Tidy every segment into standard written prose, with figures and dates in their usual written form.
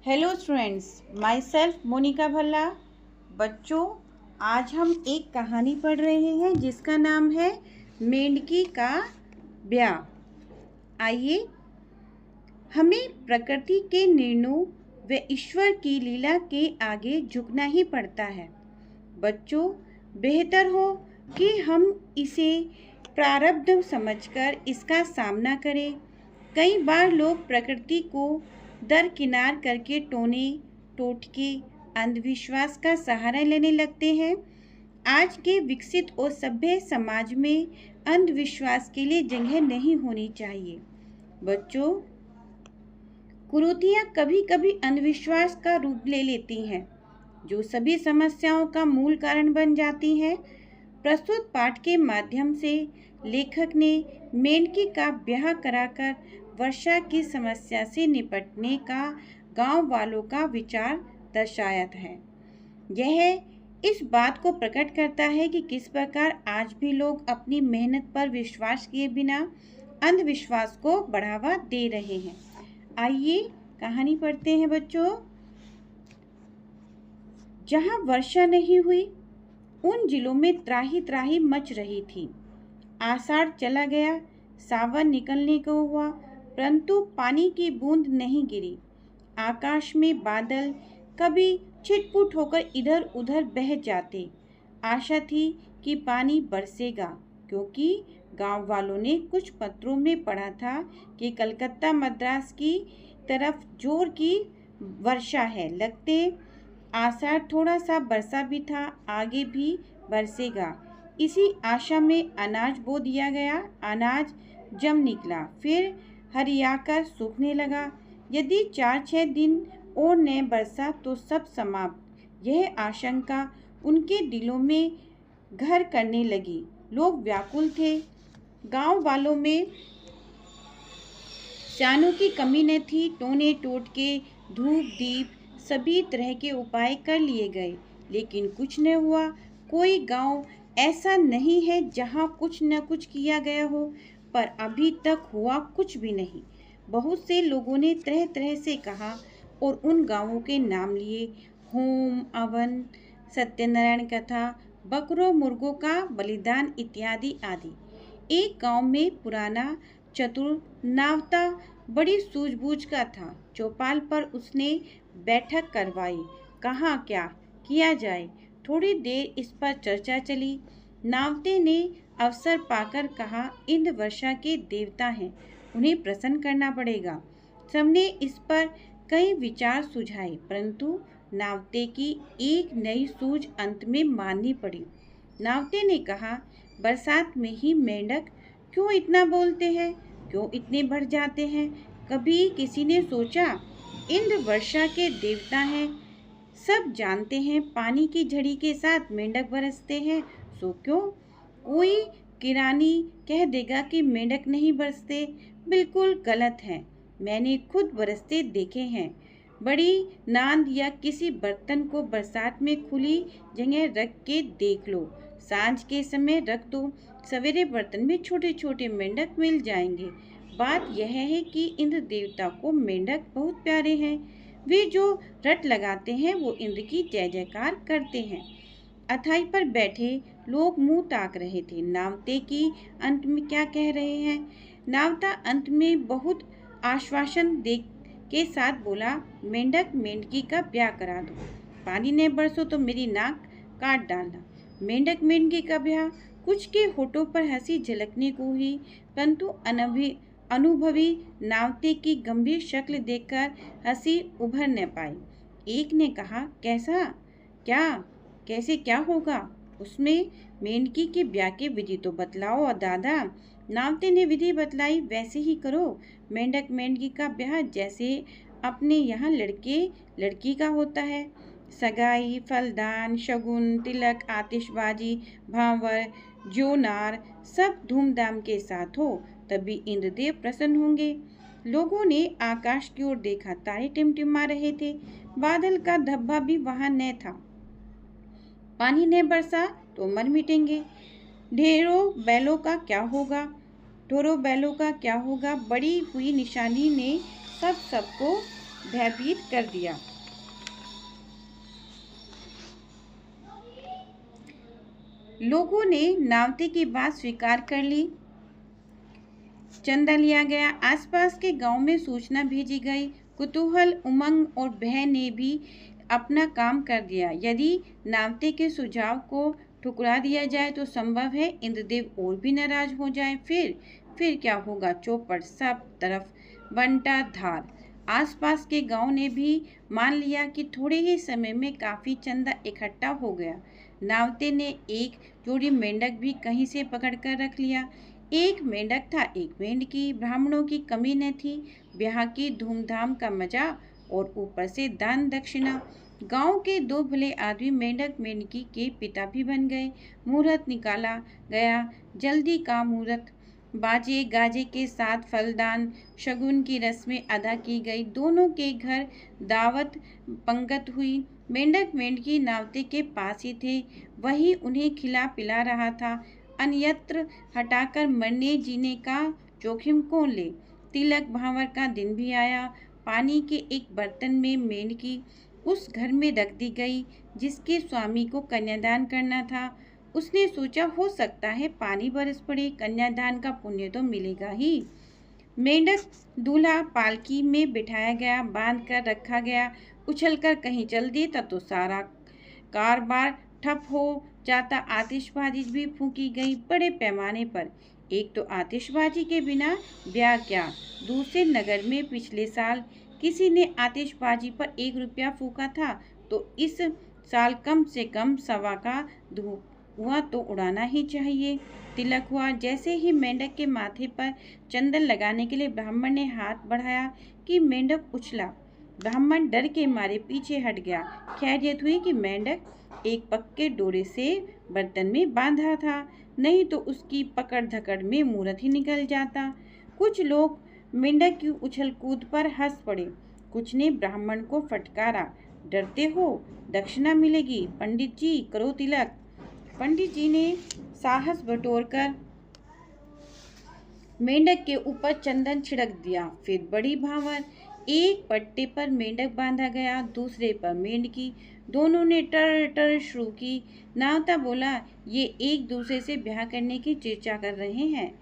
Hello students, myself Monika Bhalla. बच्चों, आज हम एक कहानी पढ़ रहे हैं जिसका नाम है मेंढकी का ब्याह। आइए, हमें प्रकृति के निर्णयों व ईश्वर की लीला के आगे झुकना ही पड़ता है। बच्चों, बेहतर हो कि हम इसे प्रारब्ध समझकर इसका सामना करें। कई बार लोग प्रकृति को दरकिनार करके टोने टोटके अंधविश्वास का सहारा लेने लगते हैं। आज के विकसित और सभ्य समाज में अंधविश्वास के लिए जगह नहीं होनी चाहिए। बच्चों, कुरीतियां कभी कभी अंधविश्वास का रूप ले लेती हैं, जो सभी समस्याओं का मूल कारण बन जाती हैं। प्रस्तुत पाठ के माध्यम से लेखक ने मेंढकी का ब्याह कराकर वर्षा की समस्या से निपटने का गांव वालों का विचार दर्शाया है। यह इस बात को प्रकट करता है कि किस प्रकार आज भी लोग अपनी मेहनत पर विश्वास किए बिना अंधविश्वास को बढ़ावा दे रहे हैं। आइए कहानी पढ़ते हैं बच्चों। जहां वर्षा नहीं हुई, उन जिलों में त्राही त्राही मच रही थी। आषाढ़ चला गया, सावन निकलने को हुआ, परंतु पानी की बूंद नहीं गिरी। आकाश में बादल कभी छिटपुट होकर इधर उधर बह जाते। आशा थी कि पानी बरसेगा, क्योंकि गांव वालों ने कुछ पत्रों में पढ़ा था कि कलकत्ता मद्रास की तरफ जोर की वर्षा है। लगते आषाढ़ थोड़ा सा बरसा भी था, आगे भी बरसेगा। इसी आशा में अनाज बो दिया गया। अनाज जम निकला, फिर हरियाकर सूखने लगा। यदि 4-6 दिन और न बरसा तो सब समाप्त। यह आशंका उनके दिलों में घर करने लगी। लोग व्याकुल थे। गांव वालों में चानों की कमी न थी। टोने टोटके, धूप दीप सभी तरह के उपाय कर लिए गए, लेकिन कुछ न हुआ। कोई गांव ऐसा नहीं है जहां कुछ न कुछ किया गया हो, पर अभी तक हुआ कुछ भी नहीं। बहुत से लोगों ने तरह तरह से कहा और उन गांवों के नाम लिए: होम हवन, सत्यनारायण कथा, बकरों मुर्गों का बलिदान इत्यादि आदि। एक गांव में पुराना चतुर नावता बड़ी सूझबूझ का था। चौपाल पर उसने बैठक करवाई। कहा क्या किया जाए। थोड़ी देर इस पर चर्चा चली। नावते ने अवसर पाकर कहा, इंद्र वर्षा के देवता हैं, उन्हें प्रसन्न करना पड़ेगा। सबने इस पर कई विचार सुझाए, परंतु नावते की एक नई सूझ अंत में माननी पड़ी। नावते ने कहा, बरसात में ही मेंढक क्यों इतना बोलते हैं, क्यों इतने बढ़ जाते हैं। कभी किसी ने सोचा, इंद्र वर्षा के देवता हैं, सब जानते हैं। पानी की झड़ी के साथ मेंढक बरसते हैं, सो क्यों कोई किरानी कह देगा कि मेंढक नहीं बरसते। बिल्कुल गलत है। मैंने खुद बरसते देखे हैं। बड़ी नांद या किसी बर्तन को बरसात में खुली जगह रख के देख लो। सांझ के समय रख दो, सवेरे बर्तन में छोटे छोटे मेंढक मिल जाएंगे। बात यह है कि इंद्र देवता को मेंढक बहुत प्यारे हैं। वे जो रट लगाते हैं वो इंद्र की जय जयकार करते हैं। अथाई पर बैठे लोग मुंह ताक रहे थे। नावते की अंत में क्या कह रहे हैं। नावता अंत में बहुत आश्वासन दे के साथ बोला, मेंढक मेंढकी का ब्याह करा दो। पानी ने बरसो तो मेरी नाक काट डालना। मेंढक मेंढकी का ब्याह। कुछ के होठों पर हंसी झलकने को हुई, परंतु अनुभवी नावते की गंभीर शक्ल देखकर हंसी उभर न पाई। एक ने कहा, कैसा क्या कैसे क्या होगा उसमें। मेंढकी के ब्याह की विधि तो बतलाओ और दादा। नावते ने विधि बतलाई, वैसे ही करो। मेंढक मेंढकी का ब्याह जैसे अपने यहाँ लड़के लड़की का होता है। सगाई, फलदान, शगुन, तिलक, आतिशबाजी, भांवर, जोनार सब धूमधाम के साथ हो, तभी इंद्रदेव प्रसन्न होंगे। लोगों ने आकाश की ओर देखा। तारे टिमटिमा रहे थे। बादल का धब्बा भी वहां न था। पानी न बरसा तो मर मिटेंगे। ढेरों बैलों का क्या होगा। बड़ी हुई निशानी ने सबको भयभीत कर दिया। लोगों ने नावते की बात स्वीकार कर ली। चंदा लिया गया। आसपास के गांव में सूचना भेजी गई। कुतूहल, उमंग और भय ने भी अपना काम कर दिया। यदि नावते के सुझाव को ठुकरा दिया जाए तो संभव है इंद्रदेव और भी नाराज हो जाए। फिर क्या होगा? चौपट, सब तरफ बंटा धार। आसपास के गांव ने भी मान लिया कि थोड़े ही समय में काफी चंदा इकट्ठा हो गया। नावते ने एक जोड़ी मेंढक भी कहीं से पकड़ कर रख लिया। एक मेंढक था, एक मेंढकी। ब्राह्मणों की कमी न थी। ब्याह की धूमधाम का मजा और ऊपर से दान दक्षिणा। गांव के दो भले आदमी मेंढक मेंढकी के पिता भी बन गए। मुहूर्त निकाला गया। जल्दी का मुहूर्त। बाजे गाजे के साथ फलदान, शगुन की रस्में अदा की गई। दोनों के घर दावत पंगत हुई। मेंढक मेंढकी नावते के पास ही थे। वही उन्हें खिला पिला रहा था। अन्यत्र हटाकर मरने जीने का जोखिम कौन ले? तिलक भांवर का दिन भी आया। पानी के एक बर्तन में मेंढकी उस घर में रख दी गई जिसके स्वामी को कन्यादान करना था। उसने सोचा हो सकता है पानी बरस पड़े, कन्यादान का पुण्य तो मिलेगा ही। मेंढक दूल्हा पालकी में बिठाया गया, बांध कर रखा गया। उछलकर कहीं चल देता तो सारा कारोबार ठप हो जाता। आतिशबाजी भी फूंकी गई बड़े पैमाने पर। एक तो आतिशबाजी के बिना ब्याह क्या, दूसरे नगर में पिछले साल किसी ने आतिशबाजी पर 1 रुपया फूका था, तो इस साल कम से कम 1.25 का धुआं तो उड़ाना ही चाहिए। तिलक हुआ। जैसे ही मेंढक के माथे पर चंदन लगाने के लिए ब्राह्मण ने हाथ बढ़ाया कि मेंढक उछला। ब्राह्मण डर के मारे पीछे हट गया। खैरियत हुई कि मेंढक एक पक्के डोरे से बर्तन में बांधा था, नहीं तो उसकी पकड़ धकड़ में मुहूर्त ही निकल जाता। कुछ लोग मेंढक की उछल कूद पर हंस पड़े। कुछ ने ब्राह्मण को फटकारा, डरते हो? दक्षिणा मिलेगी। पंडित जी करो तिलक। पंडित जी ने साहस बटोरकर मेंढक के ऊपर चंदन छिड़क दिया। फिर बड़ी भांवर। एक पट्टे पर मेंढक बांधा गया, दूसरे पर मेंढकी। दोनों ने टर टर शुरू की। नावता बोला, ये एक दूसरे से ब्याह करने की चर्चा कर रहे हैं,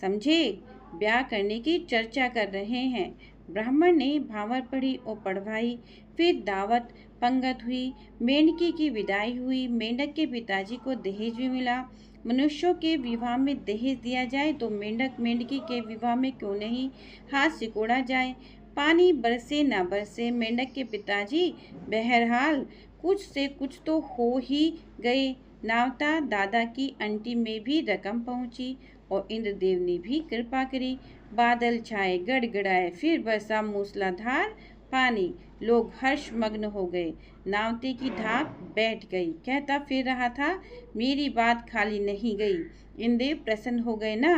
समझे? ब्याह करने की चर्चा कर रहे हैं। ब्राह्मण ने भांवर पढ़ी और पढ़वाई। फिर दावत पंगत हुई। मेंढकी की विदाई हुई। मेंढक के पिताजी को दहेज भी मिला। मनुष्यों के विवाह में दहेज दिया जाए तो मेंढक मेंढकी के विवाह में क्यों नहीं हाथ सिकोड़ा जाए? पानी बरसे ना बरसे, मेंढक के पिताजी बहरहाल कुछ से कुछ तो हो ही गए। नावता दादा की अंटी में भी रकम पहुंची और इंद्रदेव ने भी कृपा करी। बादल छाए, गड़गड़ाए, फिर बरसा मूसलाधार पानी। लोग हर्षमग्न हो गए। नावते की धाक बैठ गई। कहता फिर रहा था, मेरी बात खाली नहीं गई। इंद्रदेव प्रसन्न हो गए ना।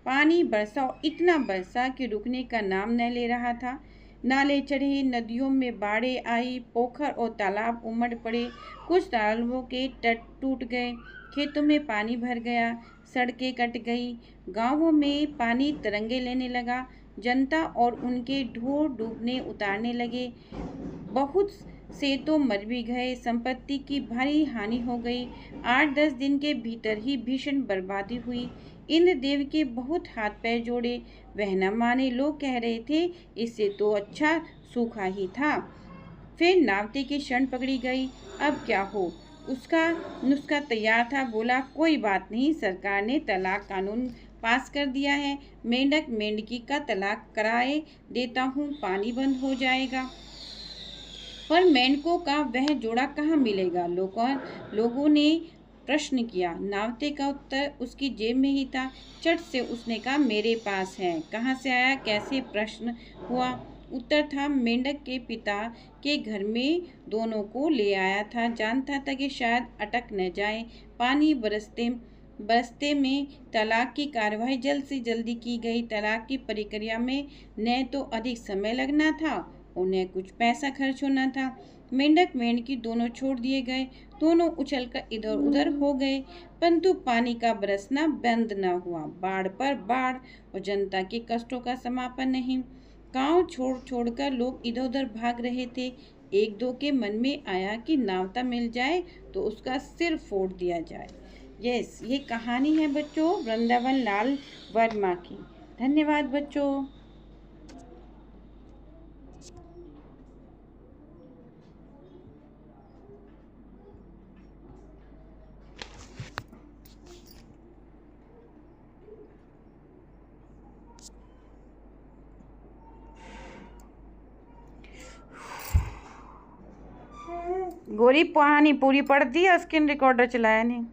पानी बरसा और इतना बरसा कि रुकने का नाम न ले रहा था। नाले चढ़े, नदियों में बाढ़ें आई, पोखर और तालाब उमड़ पड़े। कुछ तालाबों के तट टूट गए, खेतों में पानी भर गया, सड़कें कट गई, गांवों में पानी तरंगे लेने लगा। जनता और उनके ढोर डूबने उतारने लगे। बहुत से तो मर भी गए। संपत्ति की भारी हानि हो गई। 8-10 दिन के भीतर ही भीषण बर्बादी हुई। इंद्रदेव के बहुत हाथ पैर जोड़े, वह न माने। लोग कह रहे थे इससे तो अच्छा सूखा ही था। फिर नावते की शरण पकड़ी गई। अब क्या हो? उसका नुस्खा तैयार था। बोला, कोई बात नहीं, सरकार ने तलाक कानून पास कर दिया है। मेंढक मेंढकी का तलाक कराए देता हूँ, पानी बंद हो जाएगा। पर मेंढकों का वह जोड़ा कहाँ मिलेगा? लोगों ने प्रश्न किया। नावते का उत्तर उसकी जेब में ही था। चट से उसने कहा, मेरे पास है। कहाँ से आया, कैसे? प्रश्न हुआ। उत्तर था, मेंढक के पिता के घर में दोनों को ले आया था। जानता था कि शायद अटक न जाए। पानी बरसते में तलाक की कार्यवाही जल्द से जल्दी की गई। तलाक की प्रक्रिया में न तो अधिक समय लगना था और न कुछ पैसा खर्च होना था। मेंढक मेंढकी दोनों छोड़ दिए गए। दोनों उछलकर इधर उधर हो गए, परंतु पानी का बरसना बंद न हुआ। बाढ़ पर बाढ़ और जनता के कष्टों का समापन नहीं। गांव छोड़ छोड़कर लोग इधर उधर भाग रहे थे। एक दो के मन में आया कि नावता मिल जाए तो उसका सिर फोड़ दिया जाए। यस, ये कहानी है बच्चों वृंदावन लाल वर्मा की। धन्यवाद बच्चों। गोरी कहानी पूरी पढ़ दी, स्क्रीन रिकॉर्डर चलाया नहीं।